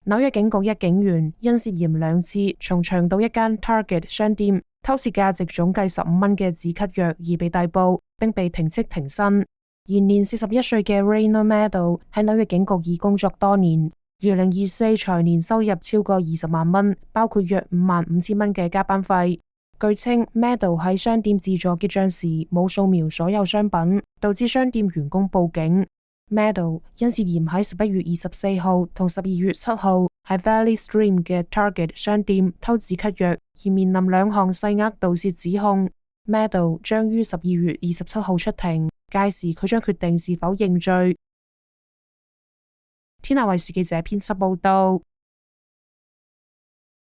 紐約警局一警員因涉嫌2次從長島一間 Target 商店偷竊價值總計15蚊嘅止咳藥而被逮捕，並被停職停薪。現年41歲嘅 Rainer Meadow 喺紐約警局已工作多年，2024財年收入超過20萬蚊，包括約55000蚊嘅加班費。據稱 Meadow 喺商店自助結賬時冇掃描所有商品，導致商店員工報警。Meadow 因涉嫌喺11月24號同12月7號喺 Valley Stream 嘅 Target 商店偷止咳藥而面臨2項細額盜竊指控。Meadow 將於12月27號出庭，屆時佢將決定是否認罪。天下衛視記者編輯報道。